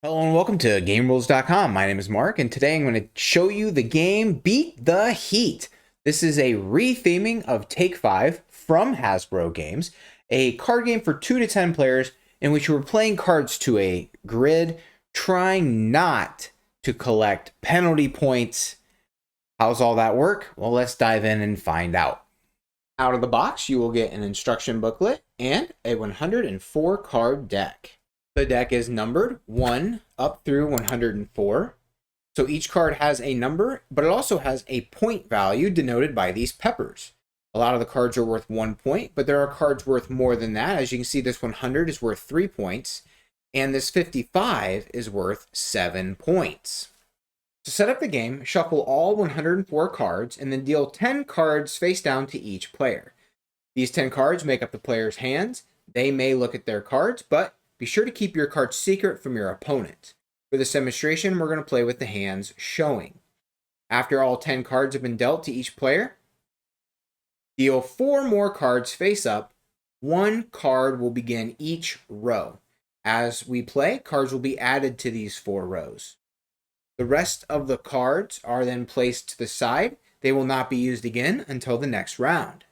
Hello and welcome to GameRules.com. My name is Mark, and today I'm going to show you the game Beat the Heat. This is a retheming of Take5 from Hasbro Games, a card game for 2 to 10 players in which you were playing cards to a grid, trying not to collect penalty points. How's all that work? Well, let's dive in and find out. Out of the box, you will get an instruction booklet and a 104 card deck. The deck is numbered 1 up through 104. So each card has a number, but it also has a point value denoted by these peppers. A lot of the cards are worth 1 point, but there are cards worth more than that. As you can see, this 100 is worth 3 points, and this 55 is worth 7 points. To set up the game, shuffle all 104 cards and then deal 10 cards face down to each player. These 10 cards make up the player's hands. They may look at their cards, but be sure to keep your cards secret from your opponent. For this demonstration, we're going to play with the hands showing. After all 10 cards have been dealt to each player, deal 4 more cards face up. 1 card will begin each row. As we play, cards will be added to these 4 rows. The rest of the cards are then placed to the side. They will not be used again until the next round.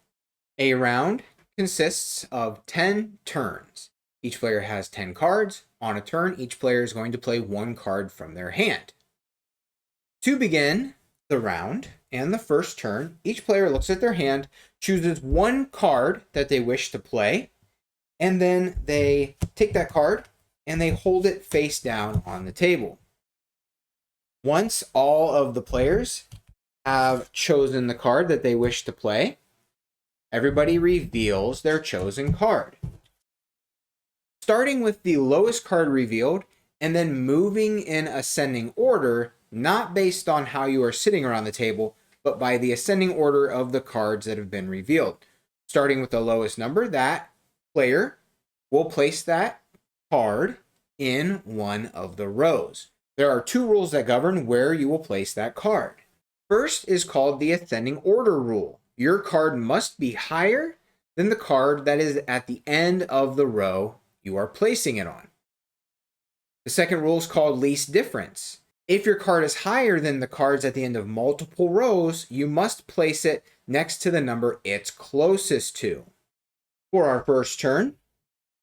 A round consists of 10 turns. Each player has 10 cards. On a turn, each player is going to play 1 card from their hand. To begin the round and the first turn, each player looks at their hand, chooses 1 card that they wish to play, and then they take that card and they hold it face down on the table. Once all of the players have chosen the card that they wish to play, everybody reveals their chosen card. Starting with the lowest card revealed and then moving in ascending order, not based on how you are sitting around the table, but by the ascending order of the cards that have been revealed. Starting with the lowest number, that player will place that card in one of the rows. There are 2 rules that govern where you will place that card. First is called the ascending order rule. Your card must be higher than the card that is at the end of the row you are placing it on. The second rule is called least difference. If your card is higher than the cards at the end of multiple rows, you must place it next to the number it's closest to. For our first turn,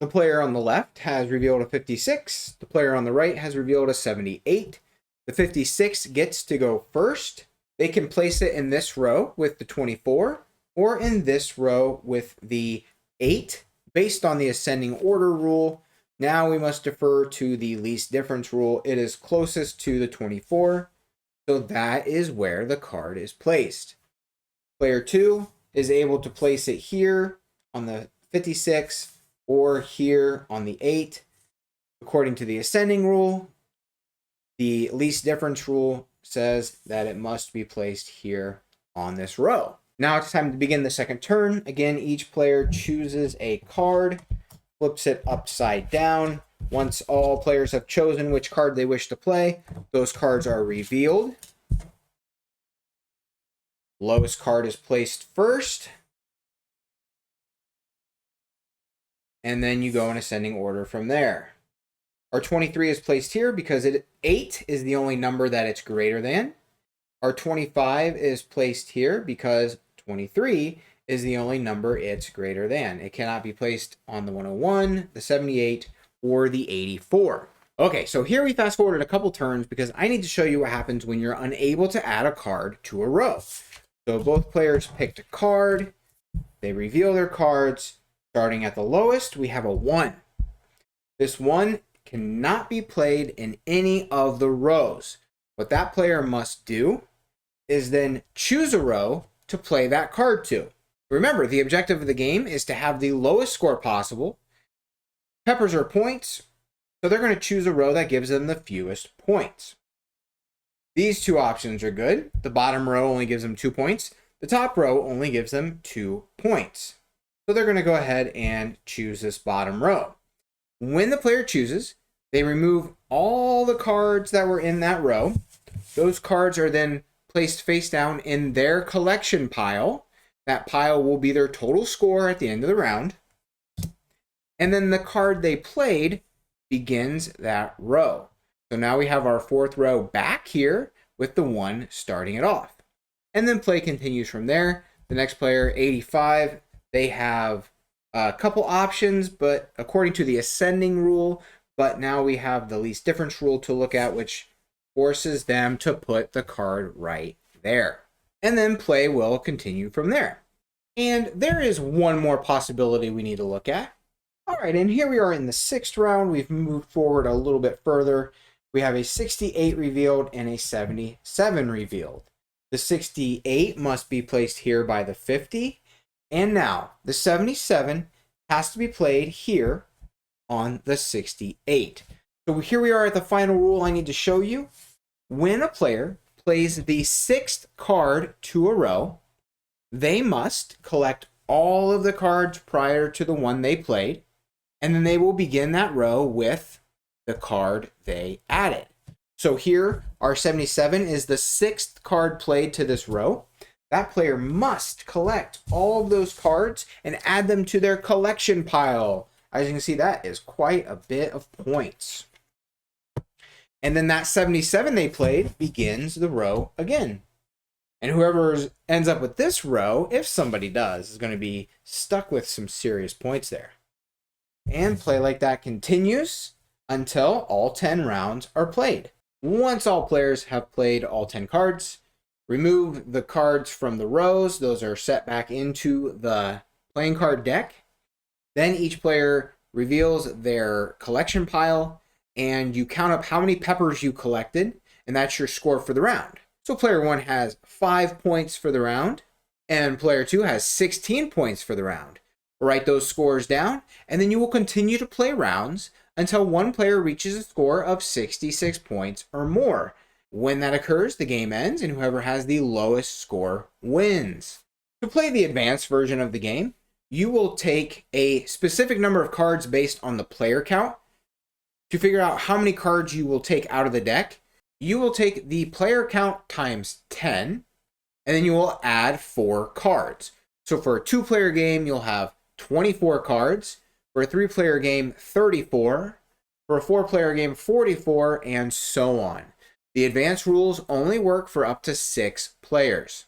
the player on the left has revealed a 56. The player on the right has revealed a 78. The 56 gets to go first. They can place it in this row with the 24 or in this row with the 8. Based on the ascending order rule, now we must defer to the least difference rule. It is closest to the 24, so that is where the card is placed. Player 2 is able to place it here on the 56 or here on the 8. According to the ascending rule, the least difference rule says that it must be placed here on this row. Now it's time to begin the second turn. Again, each player chooses a card, flips it upside down. Once all players have chosen which card they wish to play, those cards are revealed. Lowest card is placed first. And then you go in ascending order from there. Our 23 is placed here because 8 is the only number that it's greater than. Our 25 is placed here because 23 is the only number it's greater than. It cannot be placed on the 101, the 78, or the 84. Okay, so here we fast forwarded a couple turns because I need to show you what happens when you're unable to add a card to a row. So both players picked a card. They reveal their cards. Starting at the lowest, we have a 1. This 1 cannot be played in any of the rows. What that player must do is then choose a row to play that card to. Remember, the objective of the game is to have the lowest score possible. Peppers are points, so they're going to choose a row that gives them the fewest points. These 2 options are good. The bottom row only gives them 2 points. The top row only gives them 2 points. So they're going to go ahead and choose this bottom row. When the player chooses, they remove all the cards that were in that row. Those cards are then placed face down in their collection pile. That pile will be their total score at the end of the round. And then the card they played begins that row. So now we have our fourth row back here with the 1 starting it off. And then play continues from there. The next player, 85, they have a couple options, but according to the ascending rule, but now we have the least difference rule to look at, which forces them to put the card right there. And then play will continue from there. And there is one more possibility we need to look at. All right, and here we are in the 6th round. We've moved forward a little bit further. We have a 68 revealed and a 77 revealed. The 68 must be placed here by the 50. And now the 77 has to be played here on the 68. So here we are at the final rule I need to show you. When a player plays the 6th card to a row, they must collect all of the cards prior to the one they played, and then they will begin that row with the card they added. So here, our 77 is the 6th card played to this row. That player must collect all of those cards and add them to their collection pile. As you can see, that is quite a bit of points. And then that 77 they played begins the row again. And whoever ends up with this row, if somebody does, is going to be stuck with some serious points there. And play like that continues until all 10 rounds are played. Once all players have played all 10 cards, remove the cards from the rows. Those are set back into the playing card deck. Then each player reveals their collection pile, and you count up how many peppers you collected, and that's your score for the round. So player 1 has 5 points for the round, and player 2 has 16 points for the round. Write those scores down, and then you will continue to play rounds until one player reaches a score of 66 points or more. When that occurs, the game ends, and whoever has the lowest score wins. To play the advanced version of the game, you will take a specific number of cards based on the player count. To figure out how many cards you will take out of the deck, you will take the player count times 10, and then you will add 4 cards. So for a 2-player game, you'll have 24 cards. For a 3-player game, 34. For a 4-player game, 44, and so on. The advanced rules only work for up to 6 players.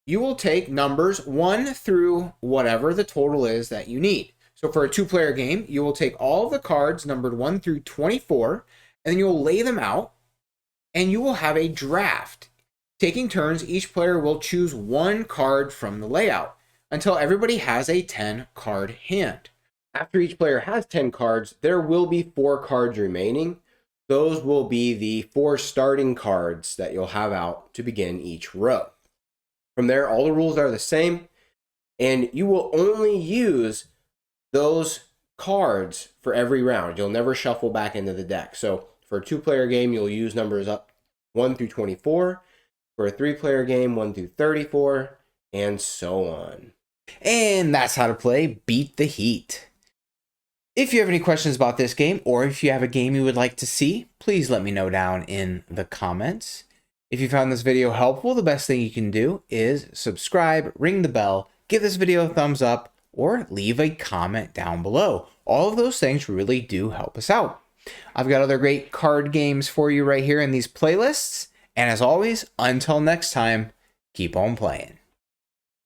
You will take numbers 1 through whatever the total is that you need. So for a 2-player game, you will take all of the cards numbered 1 through 24, and then you'll lay them out, and you will have a draft. Taking turns, each player will choose 1 card from the layout until everybody has a 10-card hand. After each player has 10 cards, there will be 4 cards remaining. Those will be the 4 starting cards that you'll have out to begin each row. From there, all the rules are the same, and you will only use those cards for every round. You'll never shuffle back into the deck. So for a 2-player game, you'll use numbers up 1 through 24. For a 3-player game, 1 through 34, and so on. And that's how to play Beat the Heat. If you have any questions about this game, or if you have a game you would like to see, please let me know down in the comments. If you found this video helpful, the best thing you can do is subscribe, ring the bell, give this video a thumbs up, or leave a comment down below. All of those things really do help us out. I've got other great card games for you right here in these playlists. And as always, until next time, keep on playing.